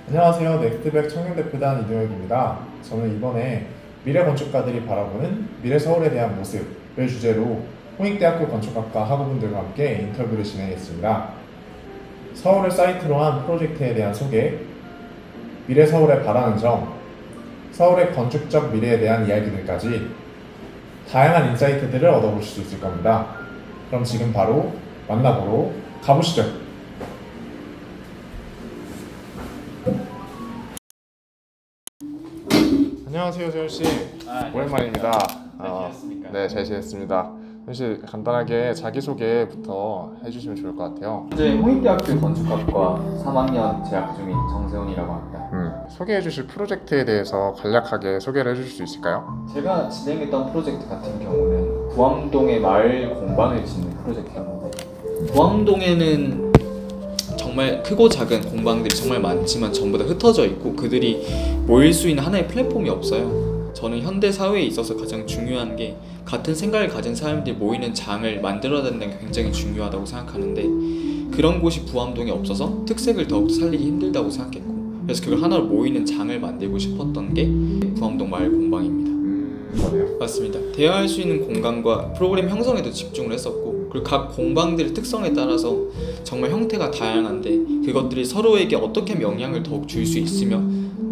안녕하세요. 넥스트백 청년대표단 이동혁입니다. 저는 이번에 미래 건축가들이 바라보는 미래 서울에 대한 모습을 주제로 홍익대학교 건축학과 학우분들과 함께 인터뷰를 진행했습니다. 서울을 사이트로 한 프로젝트에 대한 소개, 미래 서울에 바라는 점, 서울의 건축적 미래에 대한 이야기들까지 다양한 인사이트들을 얻어볼 수 있을 겁니다. 그럼 지금 바로 만나보러 가보시죠. 안녕하세요, 재훈씨. 오랜만입니다. 잘 지냈습니까? 네, 잘 지냈습니다. 재훈씨, 간단하게 자기소개부터 해주시면 좋을 것 같아요. 네, 홍익대학교 건축학과 3학년 재학 중인 정세훈이라고 합니다. 소개해주실 프로젝트에 대해서 간략하게 소개를 해주실 수 있을까요? 제가 진행했던 프로젝트 같은 경우는 부암동의 마을 공방을 짓는 프로젝트였는데, 부암동에는 정말 크고 작은 공방들이 정말 많지만 전부 다 흩어져 있고 그들이 모일 수 있는 하나의 플랫폼이 없어요. 저는 현대 사회에 있어서 가장 중요한 게 같은 생각을 가진 사람들이 모이는 장을 만들어내는 게 굉장히 중요하다고 생각하는데, 그런 곳이 부암동에 없어서 특색을 더욱 살리기 힘들다고 생각했고, 그래서 그걸 하나로 모이는 장을 만들고 싶었던 게 부암동 마을 공방입니다. 맞습니다. 대화할 수 있는 공간과 프로그램 형성에도 집중을 했었고, 그리고 각 공방들의 특성에 따라서 정말 형태가 다양한데 그것들이 서로에게 어떻게 하면 영향을 더욱 줄 수 있으며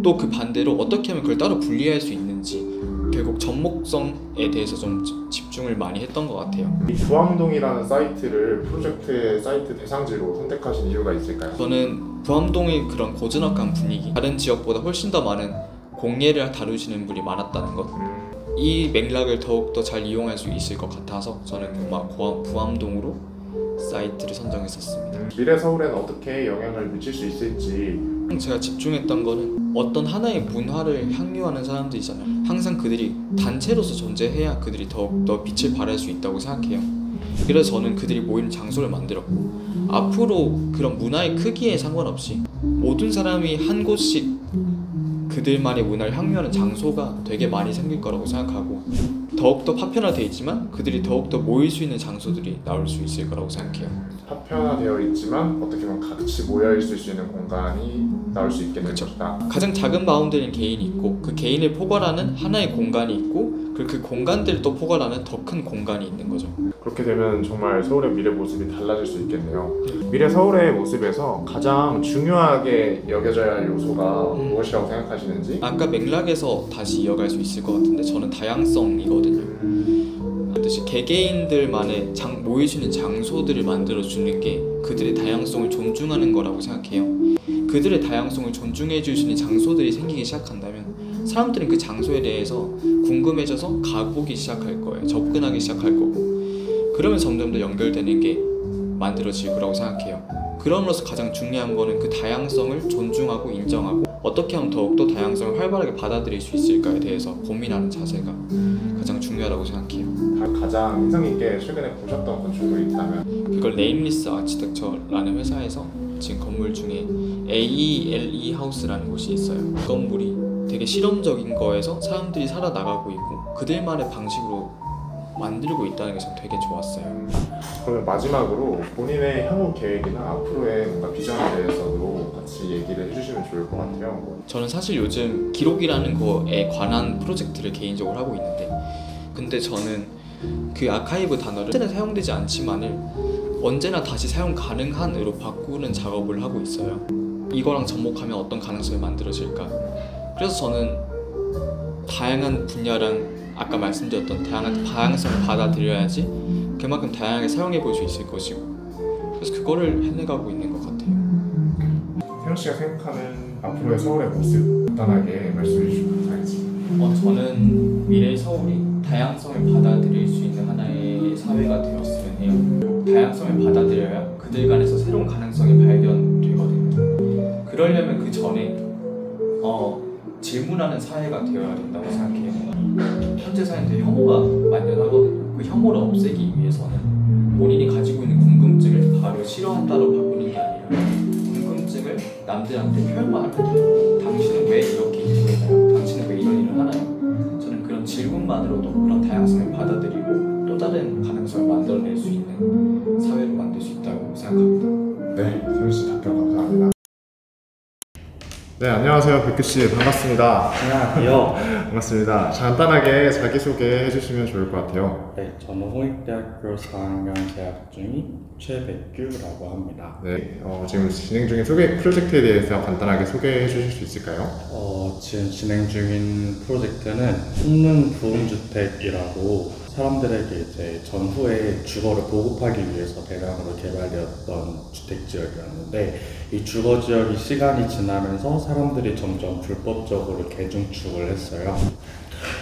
또 그 반대로 어떻게 하면 그걸 따로 분리할 수 있는지, 결국 접목성에 대해서 좀 집중을 많이 했던 것 같아요. 이 부암동이라는 사이트를 프로젝트의 사이트 대상지로 선택하신 이유가 있을까요? 저는 부암동의 그런 고즈넉한 분위기, 다른 지역보다 훨씬 더 많은 공예를 다루시는 분이 많았다는 것, 이 맥락을 더욱더 잘 이용할 수 있을 것 같아서 저는 부암동으로 사이트를 선정했었습니다. 미래 서울에는 어떻게 영향을 미칠 수 있을지. 제가 집중했던 거는 어떤 하나의 문화를 향유하는 사람들이잖아요. 항상 그들이 단체로서 존재해야 그들이 더욱더 빛을 발할 수 있다고 생각해요. 그래서 저는 그들이 모이는 장소를 만들었고, 앞으로 그런 문화의 크기에 상관없이 모든 사람이 한 곳씩 그들만의 문화를 향유하는 장소가 되게 많이 생길 거라고 생각하고, 더욱더 파편화되어 있지만 그들이 더욱더 모일 수 있는 장소들이 나올 수 있을 거라고 생각해요. 파편화되어 있지만 어떻게 보면 같이 모여 있을 수 있는 공간이 나올 수 있게 될 것이다. 가장 작은 바운드리는 개인이 있고, 그 개인을 포괄하는 하나의 공간이 있고, 그리고 그 공간들을 또 포괄하는 더 큰 공간이 있는 거죠. 그렇게 되면 정말 서울의 미래 모습이 달라질 수 있겠네요. 미래 서울의 모습에서 가장 중요하게 여겨져야 할 요소가 무엇이라고 생각하시는지? 아까 맥락에서 다시 이어갈 수 있을 것 같은데, 저는 다양성이거든요. 그렇듯이 개개인들만의 모일 수 있는 장소들을 만들어주는 게 그들의 다양성을 존중하는 거라고 생각해요. 그들의 다양성을 존중해 줄 수 있는 장소들이 생기기 시작한다면 사람들은 그 장소에 대해서 궁금해져서 가보기 시작할 거예요. 접근하기 시작할 거고, 그러면 점점 더 연결되는 게 만들어질 거라고 생각해요. 그럼으로써 가장 중요한 거는 그 다양성을 존중하고 인정하고 어떻게 하면 더욱더 다양성을 활발하게 받아들일 수 있을까에 대해서 고민하는 자세가 가장 중요하다고 생각해요. 가장 인상 깊게 최근에 보셨던 건축물이 있다면? 그걸 네임리스 아키텍처라는 회사에서 지금 건물 중에 AELE 하우스라는 곳이 있어요. 그 건물이 되게 실험적인 거에서 사람들이 살아나가고 있고 그들만의 방식으로 만들고 있다는 게 전 되게 좋았어요. 그러면 마지막으로 본인의 향후 계획이나 앞으로의 뭔가 비전에 대해서도 같이 얘기를 해주시면 좋을 것 같아요. 저는 사실 요즘 기록이라는 거에 관한 프로젝트를 개인적으로 하고 있는데, 근데 저는 그 아카이브 단어를 언제나 사용되지 않지만을 언제나 다시 사용 가능한으로 바꾸는 작업을 하고 있어요. 이거랑 접목하면 어떤 가능성이 만들어질까. 그래서 저는 다양한 분야랑 아까 말씀드렸던 다양성을 받아들여야지 그만큼 다양하게 사용해 볼 수 있을 것이고, 그래서 그거를 해내가고 있는 것 같아요. 세훈 씨가 생각하는 앞으로의 서울의 모습 간단하게 말씀해 주시면 감사하겠습니다. 저는 미래의 서울이 다양성을 받아들일 수 있는 하나의 사회가 되었으면 해요. 다양성을 받아들여야 그들 간에서 새로운 가능성이 발견되거든요. 그러려면 그 전에 질문하는 사회가 되어야 된다고 생각해요. 현재 사회는 되게 혐오가 만연하거든요. 그 혐오를 없애기 위해서는 본인이 가지고 있는 궁금증을 바로 실화한다로 바꾸는 게 아니라 궁금증을 남들한테 표현만 하면 돼요. 당신은 왜 이렇게 일을 했나요? 당신은 왜 이런 일을 하나요? 저는 그런 질문만으로도 그런 다양성을 받아들이고 또 다른 가능성을 만들어낼 수 있는 사회로 만들 수 있다고 생각합니다. 네, 세훈 씨 답변 감사합니다. 네, 안녕하세요. 백규 씨. 반갑습니다. 안녕하세요. 반갑습니다. 간단하게 자기소개 해주시면 좋을 것 같아요. 네, 저는 홍익대학교 4학년 재학 중인 최백규라고 합니다. 네, 지금 진행 중인 소개 프로젝트에 대해서 간단하게 소개해 주실 수 있을까요? 지금 진행 중인 프로젝트는 숨는 부흥주택이라고 사람들에게 이제 전후에 주거를 보급하기 위해서 대량으로 개발되었던 주택지역이었는데, 이 주거지역이 시간이 지나면서 사람들이 점점 불법적으로 개중축을 했어요.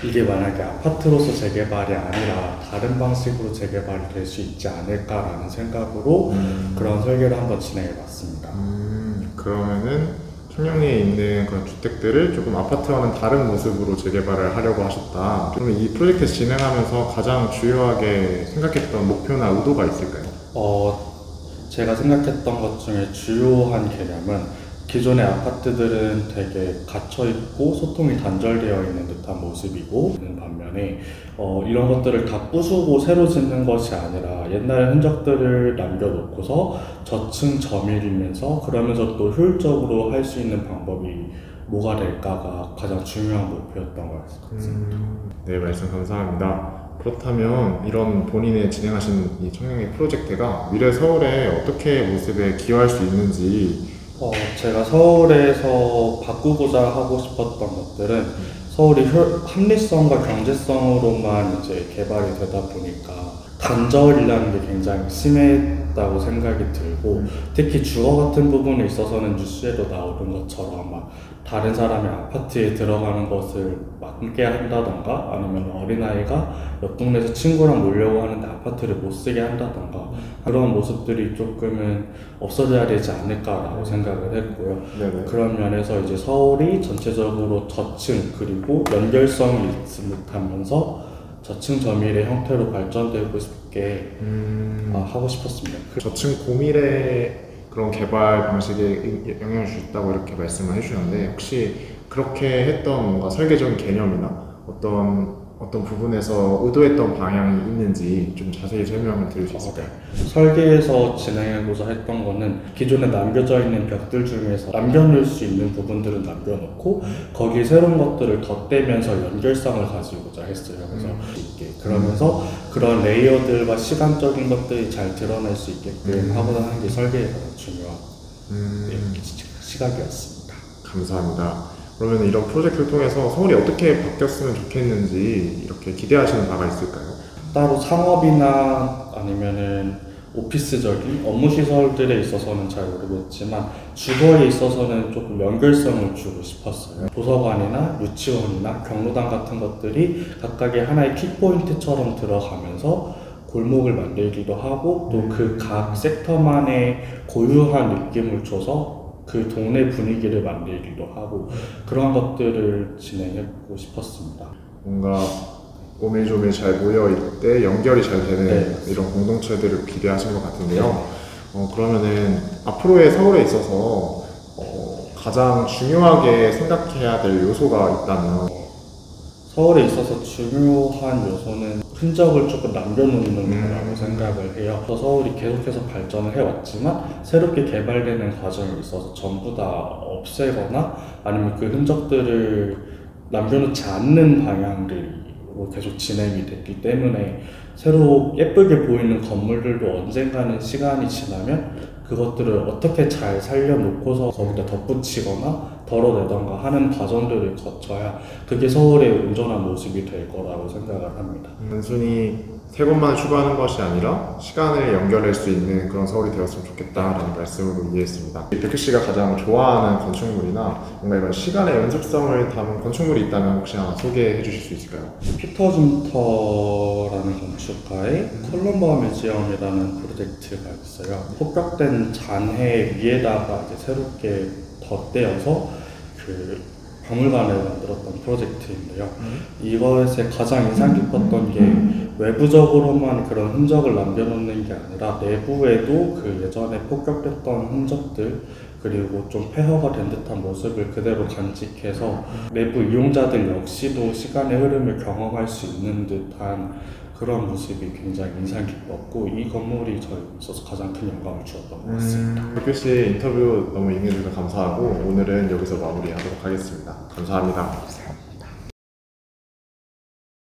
이게 만약에 아파트로서 재개발이 아니라 다른 방식으로 재개발이 될 수 있지 않을까라는 생각으로 그런 설계를 한번 진행해 봤습니다. 그러면은 청량리에 있는 그런 주택들을 조금 아파트와는 다른 모습으로 재개발을 하려고 하셨다. 그러면 이 프로젝트 진행하면서 가장 주요하게 생각했던 목표나 의도가 있을까요? 제가 생각했던 것 중에 주요한 개념은 기존의 아파트들은 되게 갇혀있고 소통이 단절되어 있는 듯한 모습이고, 반면에 이런 것들을 다 부수고 새로 짓는 것이 아니라 옛날 흔적들을 남겨놓고서 저층 저밀이면서 그러면서 또 효율적으로 할 수 있는 방법이 뭐가 될까가 가장 중요한 목표였던 것 같습니다. 네, 말씀 감사합니다. 그렇다면 이런 본인의 진행하신 이 청량리 프로젝트가 미래 서울의 어떻게 모습에 기여할 수 있는지. 제가 서울에서 바꾸고자 하고 싶었던 것들은 서울이 합리성과 경제성으로만 이제 개발이 되다 보니까 단절이라는 게 굉장히 심했다고 생각이 들고, 특히 주거 같은 부분에 있어서는 뉴스에도 나오는 것처럼 막 다른 사람의 아파트에 들어가는 것을 막게 한다던가, 아니면 어린아이가 옆 동네에서 친구랑 놀려고 하는데 아파트를 못 쓰게 한다던가, 그런 모습들이 조금은 없어져야 되지 않을까라고 생각을 했고요. 네네. 그런 면에서 이제 서울이 전체적으로 저층 그리고 연결성이 있지 못하면서 저층 저밀의 형태로 발전되고 싶게 하고 싶었습니다. 저층 고밀의 그런 개발 방식에 영향을 주셨다고 이렇게 말씀을 해주셨는데, 혹시 그렇게 했던 뭔가 설계적인 개념이나 어떤 부분에서 의도했던 방향이 있는지 좀 자세히 설명을 드릴 수 있을까요? 설계에서 진행하고자 했던 거는 기존에 남겨져 있는 벽들 중에서 남겨놓을 수 있는 부분들은 남겨놓고 거기에 새로운 것들을 덧대면서 연결성을 가지고자 했어요. 그래서 그러면서 그런 레이어들과 시간적인 것들이 잘 드러날 수 있게끔 하고자 하는 게 설계에 가장 중요한 시각이었습니다. 감사합니다. 그러면 이런 프로젝트를 통해서 서울이 어떻게 바뀌었으면 좋겠는지 이렇게 기대하시는 바가 있을까요? 따로 상업이나 아니면은 오피스적인 업무 시설들에 있어서는 잘 모르겠지만 주거에 있어서는 조금 연결성을 주고 싶었어요. 도서관이나 유치원이나 경로당 같은 것들이 각각의 하나의 키포인트처럼 들어가면서 골목을 만들기도 하고, 또 그 각 섹터만의 고유한 느낌을 줘서 그 동네 분위기를 만들기도 하고, 그런 것들을 진행하고 싶었습니다. 뭔가 오밀조밀 잘 모여있대 연결이 잘 되는 네. 이런 공동체들을 기대하신 것 같은데요. 그러면은 앞으로의 서울에 있어서 가장 중요하게 생각해야 될 요소가 있다면? 서울에 있어서 중요한 요소는 흔적을 조금 남겨놓는 거라고 생각을 해요. 서울이 계속해서 발전을 해왔지만 새롭게 개발되는 과정에 있어서 전부 다 없애거나 아니면 그 흔적들을 남겨놓지 않는 방향으로 계속 진행이 됐기 때문에 새로 예쁘게 보이는 건물들도 언젠가는 시간이 지나면 그것들을 어떻게 잘 살려놓고서 거기다 덧붙이거나 덜어내던가 하는 과정들을 거쳐야 그게 서울의 온전한 모습이 될 거라고 생각을 합니다. 단순히 새 것만을 추구하는 것이 아니라 시간을 연결할 수 있는 그런 서울이 되었으면 좋겠다라는 말씀으로 이해했습니다. 백규 씨가 가장 좋아하는 건축물이나 뭔가 이런 시간의 연속성을 담은 건축물이 있다면 혹시 하나 소개해 주실 수 있을까요? 피터 줌터라는 건축가의 콜럼버 뮤지엄이라는 프로젝트가 있어요. 폭격된 잔해 위에다가 이제 새롭게 덧대어서 그 박물관을 만들었던 프로젝트인데요. 이것에 가장 인상 깊었던 게 외부적으로만 그런 흔적을 남겨놓는 게 아니라 내부에도 그 예전에 폭격됐던 흔적들, 그리고 좀 폐허가 된 듯한 모습을 그대로 간직해서 내부 이용자들 역시도 시간의 흐름을 경험할 수 있는 듯한 그런 모습이 굉장히 인상 깊었고 이 건물이 저에 있어서 가장 큰 영감을 주었던 것 같습니다. 백규 씨 인터뷰 너무 임해주셔서 감사하고 오늘은 여기서 마무리하도록 하겠습니다. 감사합니다.